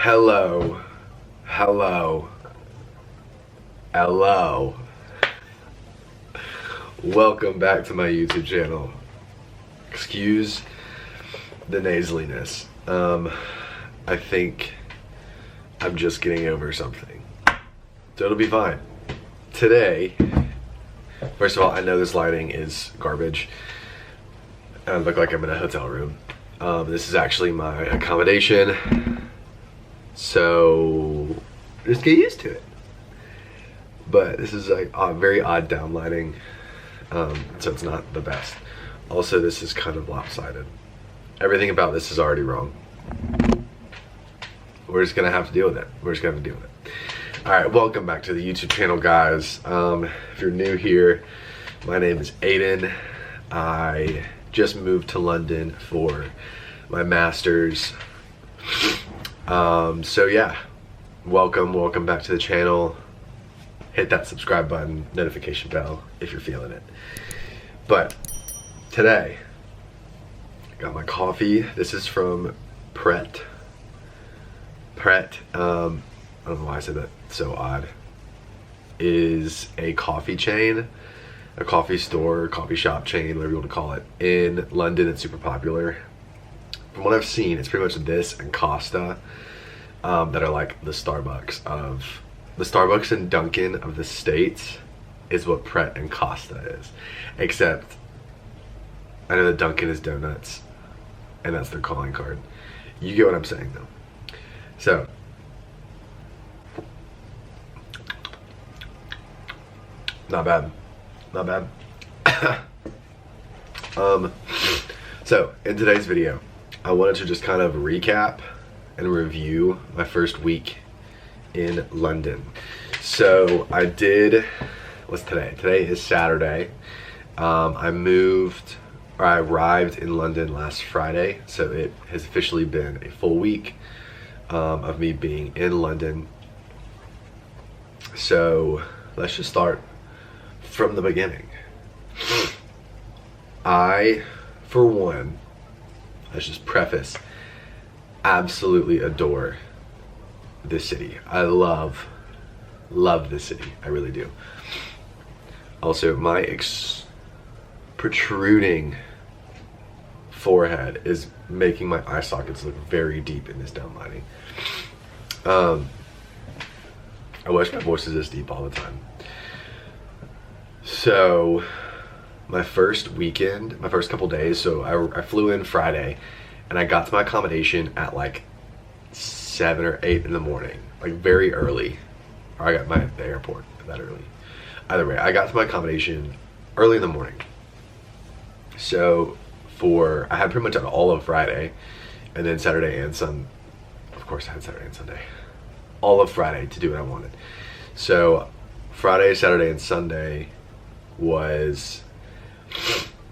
Hello, hello, hello. Welcome back to my YouTube channel. Excuse the nasaliness. I think I'm just getting over something. So it'll be fine. Today, first of all, I know this lighting is garbage. I look like I'm in a hotel room. This is actually my accommodation. So just get used to it. But this is like a very odd downlighting, so it's not the best. Also, this is kind of lopsided. Everything about this is already wrong. We're just gonna have to deal with it. All right, welcome back to the YouTube channel, guys. If you're new here, my name is Aiden. I just moved to London for my master's. So yeah, welcome back to the channel. Hit that subscribe button, notification bell if you're feeling it. But today, I got my coffee. This is from Pret. I don't know why I said that so odd. Is a coffee chain, a coffee store, coffee shop chain, whatever you want to call it, in London. It's super popular. From what I've seen, it's pretty much this and Costa that are like the Starbucks and Dunkin' of the States is what Pret and Costa is. Except, I know that Dunkin' is donuts, and that's their calling card. You get what I'm saying, though. So, not bad. So, in today's video, I wanted to just kind of recap and review my first week in London. So I did, what's today? Today is Saturday. I arrived in London last Friday, so it has officially been a full week of me being in London. So let's just start from the beginning. For one, let's just preface, absolutely adore this city. I love this city. I really do. Also, my protruding forehead is making my eye sockets look very deep in this downlighting. I wish my voice was this deep all the time. So, my first couple days, so I flew in Friday, and I got to my accommodation at like 7 or 8 in the morning, like very early. Or I got the airport that early. Either way, I got to my accommodation early in the morning. So I had pretty much all of Friday, and then Saturday and Sunday. Of course, I had Saturday and Sunday. All of Friday to do what I wanted. So Friday, Saturday, and Sunday was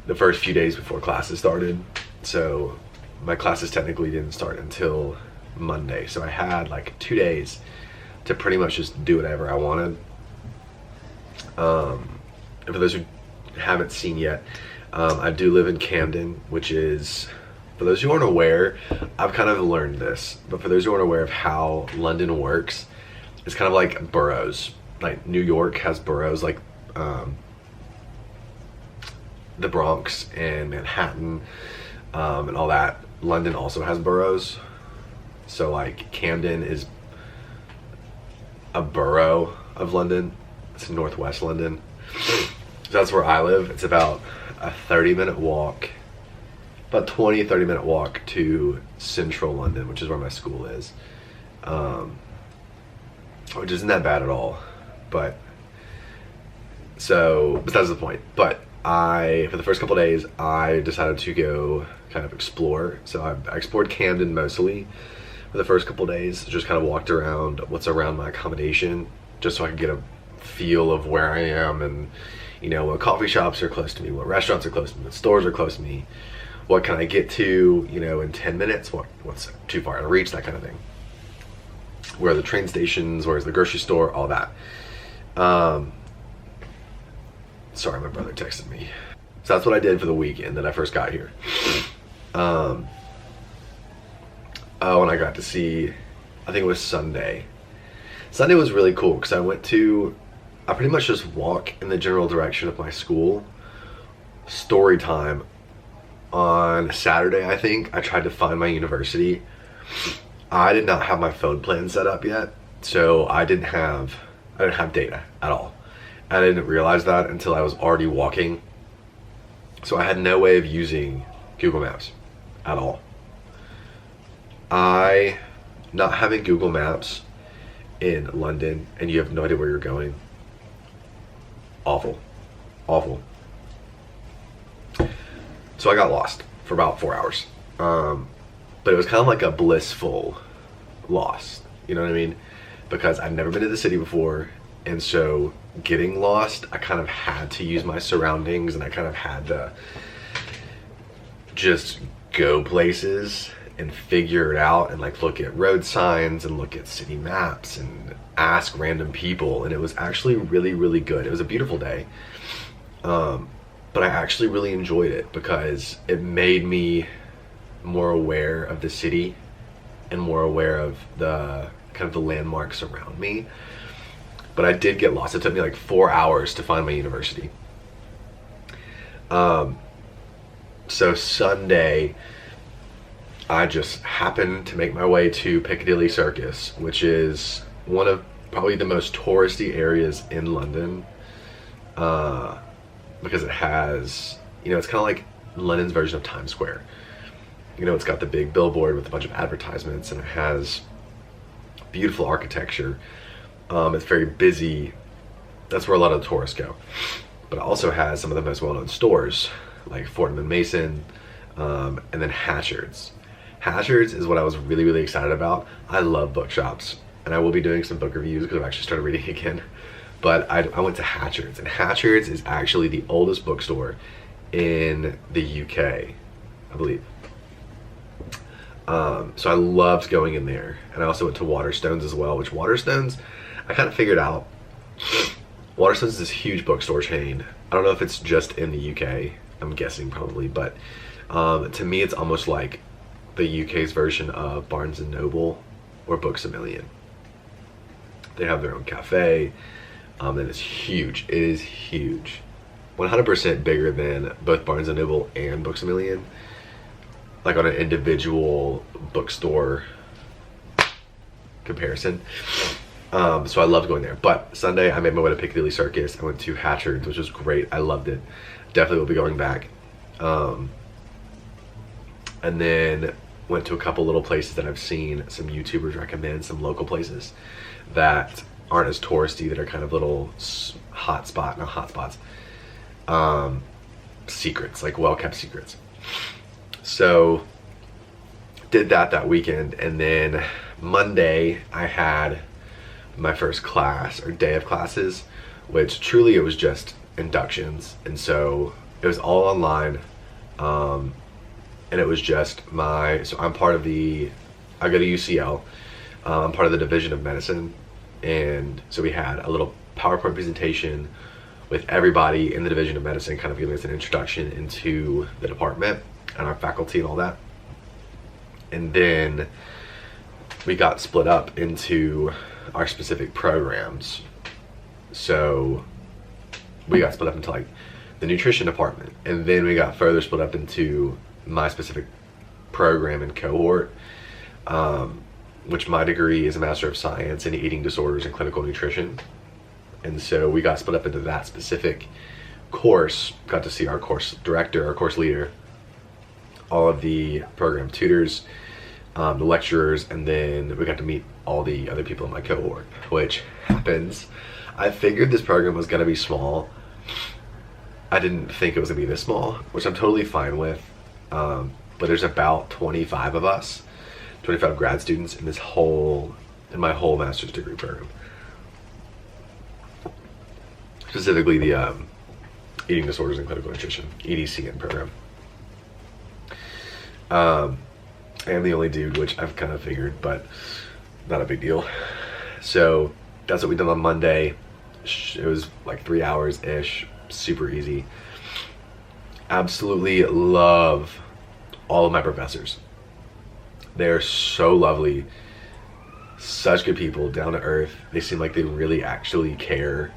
the first few days before classes started. So my classes technically didn't start until Monday. So I had like 2 days to pretty much just do whatever I wanted. And for those who haven't seen yet, I do live in Camden, which is, for those who aren't aware, I've kind of learned this, but for those who aren't aware of how London works, it's kind of like boroughs. Like New York has boroughs, like the Bronx and Manhattan and all that. London also has boroughs. So like Camden is a borough of London. It's in northwest London. So that's where I live. It's about a 30-minute walk, about 20-30 minute walk to central London, which is where my school is. Which isn't that bad at all. But that's the point. But for the first couple days, I decided to go kind of explore. So I explored Camden mostly for the first couple days. Just kind of walked around what's around my accommodation, just so I could get a feel of where I am, and you know, what coffee shops are close to me, what restaurants are close to me, what stores are close to me, what can I get to, you know, in 10 minutes, what's too far to reach, that kind of thing. Where are the train stations, where's the grocery store, all that. Sorry, my brother texted me. So that's what I did for the weekend that I first got here. Oh, and I got to see I think it was Sunday. Sunday was really cool because I pretty much just walk in the general direction of my school. Story time. On Saturday, I think, I tried to find my university. I did not have my phone plan set up yet, so I didn't have data at all. I didn't realize that until I was already walking. So I had no way of using Google Maps at all. Not having Google Maps in London and you have no idea where you're going, awful. So I got lost for about 4 hours. But it was kind of like a blissful lost, you know what I mean? Because I've never been to the city before, and so getting lost, I kind of had to use my surroundings, and I kind of had to just go places and figure it out, and like look at road signs and look at city maps and ask random people. And it was actually really, really good. It was a beautiful day. But I actually really enjoyed it because it made me more aware of the city and more aware of the kind of the landmarks around me. But I did get lost. It took me like 4 hours to find my university. So Sunday, I just happened to make my way to Piccadilly Circus, which is one of probably the most touristy areas in London. Because it has, it's kind of like London's version of Times Square. It's got the big billboard with a bunch of advertisements, and it has beautiful architecture. It's very busy. That's where a lot of the tourists go. But it also has some of the most well-known stores, like Fortnum & Mason, and then Hatchard's. Hatchard's is what I was really, really excited about. I love bookshops, and I will be doing some book reviews because I've actually started reading again. But I went to Hatchard's, and Hatchard's is actually the oldest bookstore in the UK, I believe. So I loved going in there. And I also went to Waterstones as well, which Waterstones, I kind of figured out. Waterstones is this huge bookstore chain. I don't know if it's just in the UK. I'm guessing probably. But to me, it's almost like the UK's version of Barnes & Noble or Books A Million. They have their own cafe. And it's huge. It is huge. 100% bigger than both Barnes & Noble and Books A Million. Like on an individual bookstore comparison. So I loved going there. But Sunday, I made my way to Piccadilly Circus. I went to Hatchard's, which was great. I loved it. Definitely will be going back. And then went to a couple little places that I've seen some YouTubers recommend, some local places that aren't as touristy, that are kind of little secrets, like well-kept secrets. So did that weekend, and then Monday I had my first class, or day of classes, which truly it was just inductions, and so it was all online. And it was just so I'm part of I go to UCL, I'm part of the Division of Medicine. And so we had a little PowerPoint presentation with everybody in the Division of Medicine, kind of giving us an introduction into the department and our faculty and all that. And then we got split up into our specific programs. So we got split up into like the nutrition department, and then we got further split up into my specific program and cohort. Which my degree is a Master of Science in Eating Disorders and Clinical Nutrition. And so we got split up into that specific course, got to see our course director, our course leader, all of the program tutors, the lecturers, and then we got to meet all the other people in my cohort, which happens. I figured this program was gonna be small. I didn't think it was gonna be this small, which I'm totally fine with. But there's about 25 of us. 25 grad students in my whole master's degree program. Specifically the Eating Disorders and Clinical Nutrition, EDCN program. I am the only dude, which I've kind of figured, but not a big deal. So that's what we did on Monday. It was like 3 hours-ish, super easy. Absolutely love all of my professors. They're so lovely, Such good people, down to earth. They seem like they really actually care,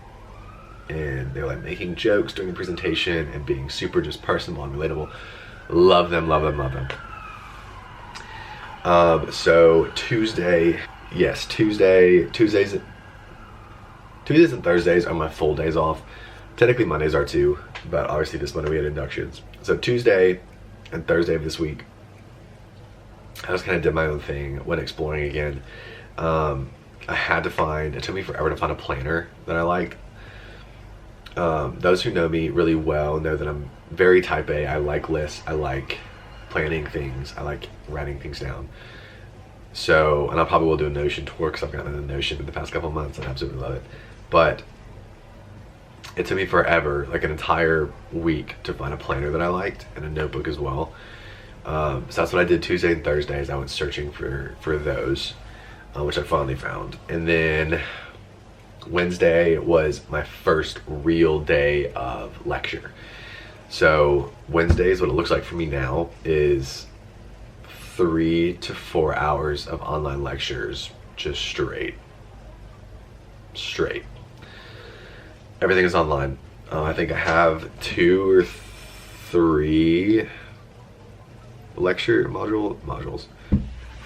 and they're like making jokes during the presentation and being super just personal and relatable. Love them, love them, love them. So Tuesdays and Thursdays are my full days off. Technically Mondays are too, but obviously this Monday we had inductions. So Tuesday and Thursday of this week, I just kind of did my own thing, went exploring again. I had to find, it took me forever to find a planner that I liked. Those who know me really well know that I'm very type A. I like lists, I like planning things, I like writing things down. So, and I probably will do a Notion tour because I've gotten into Notion in the past couple of months and I absolutely love it. But it took me forever, like an entire week, to find a planner that I liked and a notebook as well. So that's what I did Tuesday and Thursdays. I went searching for those, which I finally found. And then Wednesday was my first real day of lecture. So Wednesdays, what it looks like for me now is 3 to 4 hours of online lectures, just straight. Everything is online. I think I have 2 or 3 lecture modules.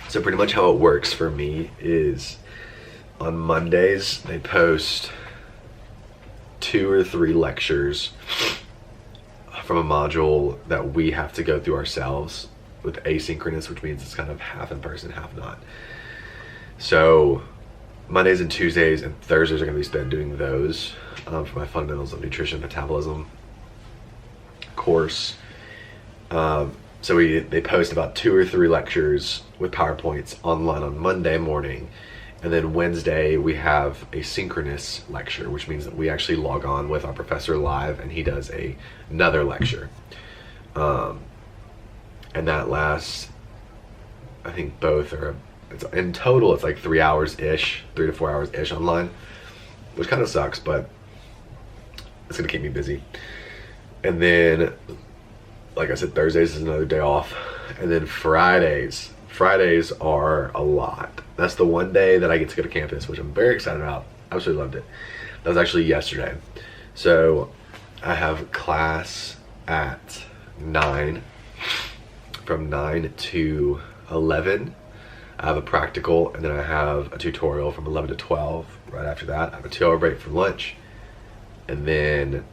So pretty much how it works for me is on Mondays they post 2 or 3 lectures from a module that we have to go through ourselves with asynchronous, which means it's kind of half in person, half not. So Mondays and Tuesdays and Thursdays are going to be spent doing those for my fundamentals of nutrition metabolism course. So they post about 2 or 3 lectures with PowerPoints online on Monday morning, and then Wednesday we have a synchronous lecture, which means that we actually log on with our professor live and he does another lecture. And that lasts, I think both are, in total it's like 3 hours-ish, 3 to 4 hours-ish online, which kind of sucks, but it's gonna keep me busy. And then, like I said, Thursdays is another day off. And then Fridays are a lot. That's the one day that I get to go to campus, which I'm very excited about. Absolutely loved it. That was actually yesterday. So I have class at 9. From 9 to 11, I have a practical, and then I have a tutorial from 11 to 12. Right after that, I have a 2-hour break for lunch, and then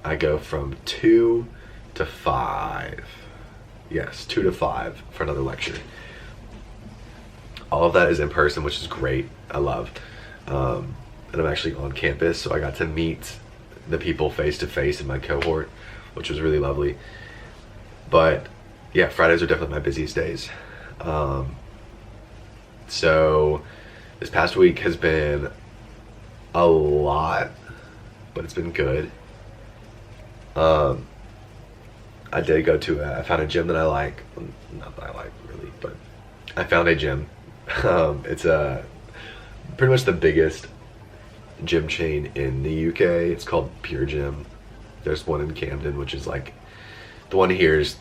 I go from 2 to 5. Yes, 2 to 5 for another lecture. All of that is in person, which is great. I love. And I'm actually on campus, so I got to meet the people face to face in my cohort, which was really lovely. But yeah, Fridays are definitely my busiest days. So this past week has been a lot, but it's been good. I did go to I found a gym that I like. Not that I like really, but I found a gym. It's pretty much the biggest gym chain in the UK. It's called Pure Gym. There's one in Camden, which is like, the one here is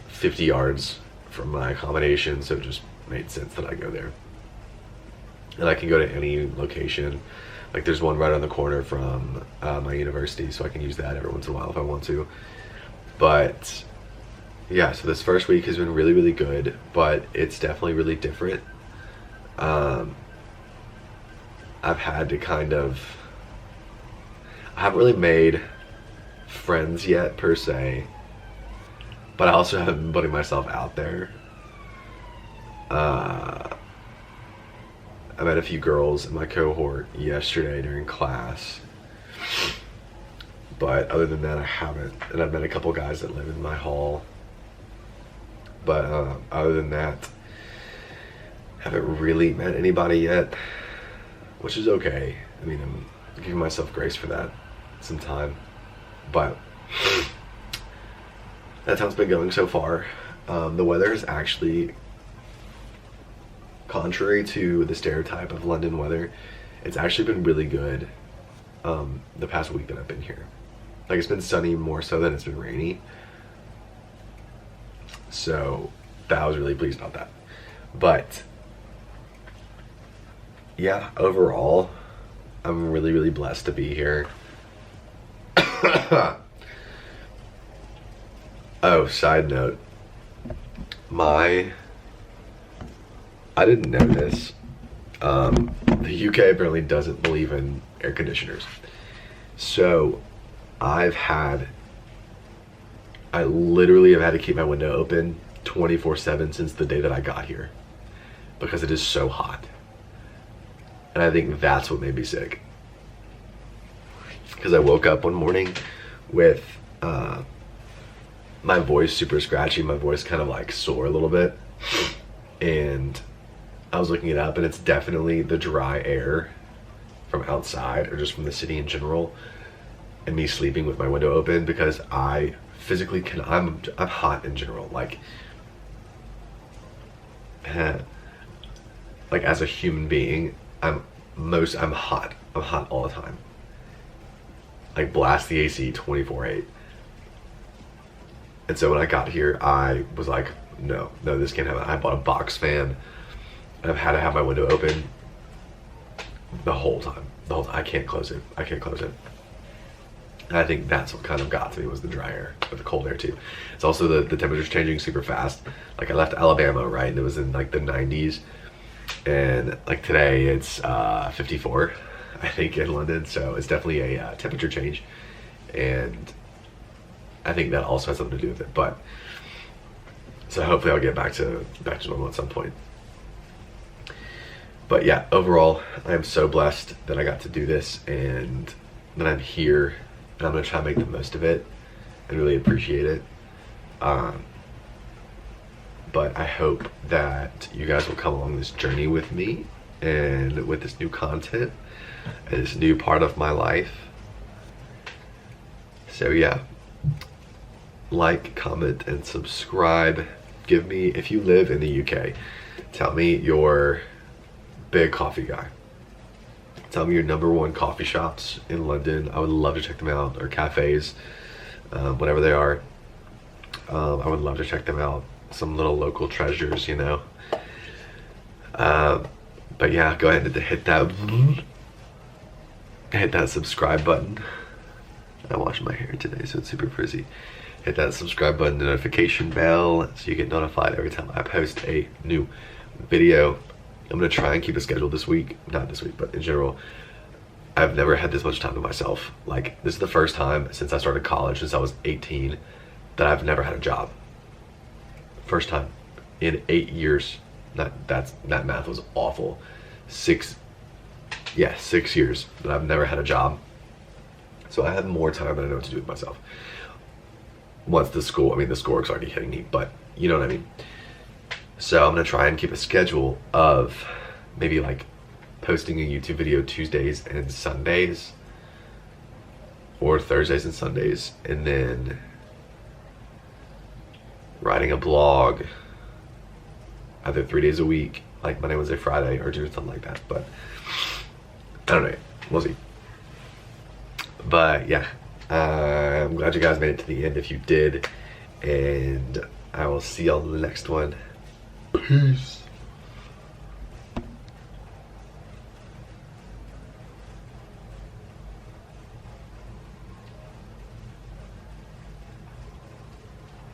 50 yards from my accommodation, so it just made sense that I go there. And I can go to any location. Like there's one right on the corner from my university, so I can use that every once in a while if I want to. But yeah, so this first week has been really, really good, but it's definitely really different. I've had to I haven't really made friends yet per se, but I also haven't been putting myself out there. I met a few girls in my cohort yesterday during class, but other than that I haven't. And I've met a couple guys that live in my hall, but other than that, haven't really met anybody yet, which is okay. I mean, I'm giving myself grace for that, some time, but that's how it's been going so far. The weather is actually, contrary to the stereotype of London weather, it's actually been really good the past week that I've been here. Like, it's been sunny more so than it's been rainy, so I was really pleased about that. But yeah, overall, I'm really, really blessed to be here. Oh, side note. I didn't know this. The UK apparently doesn't believe in air conditioners. So I literally have had to keep my window open 24/7 since the day that I got here because it is so hot. And I think that's what made me sick. Because I woke up one morning with my voice super scratchy, my voice kind of like sore a little bit. And I was looking it up, and it's definitely the dry air from outside or just from the city in general, and me sleeping with my window open because I physically I'm hot in general. Like as a human being, I'm hot. I'm hot all the time. Like blast the AC 24/8. And so when I got here, I was like, no, this can't happen. I bought a box fan. I've had to have my window open the whole time. I can't close it. And I think that's what kind of got to me was the dry air, but the cold air too. It's also the temperature's changing super fast. Like I left Alabama, right, and it was in like the 90s. And like today it's 54, I think, in London. So it's definitely a temperature change. And I think that also has something to do with it. But so hopefully I'll get back to normal at some point. But yeah, overall, I'm so blessed that I got to do this and that I'm here, and I'm gonna try to make the most of it and really appreciate it. But I hope that you guys will come along this journey with me and with this new content and this new part of my life. So yeah, like, comment, and subscribe. Give me, if you live in the UK, tell me your big coffee guy. Tell me your #1 coffee shops in London. I would love to check them out, or cafes, whatever they are. I would love to check them out. Some little local treasures, you know. But yeah, go ahead and hit that subscribe button. I'm washing my hair today, so it's super frizzy. Hit that subscribe button, the notification bell, so you get notified every time I post a new video. I'm gonna try and keep a schedule this week. Not this week, but in general. I've never had this much time to myself. Like, this is the first time since I started college, since I was 18, that I've never had a job. First time in 8 years. That math was awful. 6 years that I've never had a job. So I have more time than I know what to do with myself. Once the schoolwork's already hitting me, but you know what I mean. So I'm gonna try and keep a schedule of maybe like posting a YouTube video Tuesdays and Sundays, or Thursdays and Sundays, and then writing a blog either 3 days a week, like Monday, Wednesday, Friday, or doing something like that. But I don't know, we'll see. But yeah, I'm glad you guys made it to the end if you did, and I will see y'all in the next one. Peace.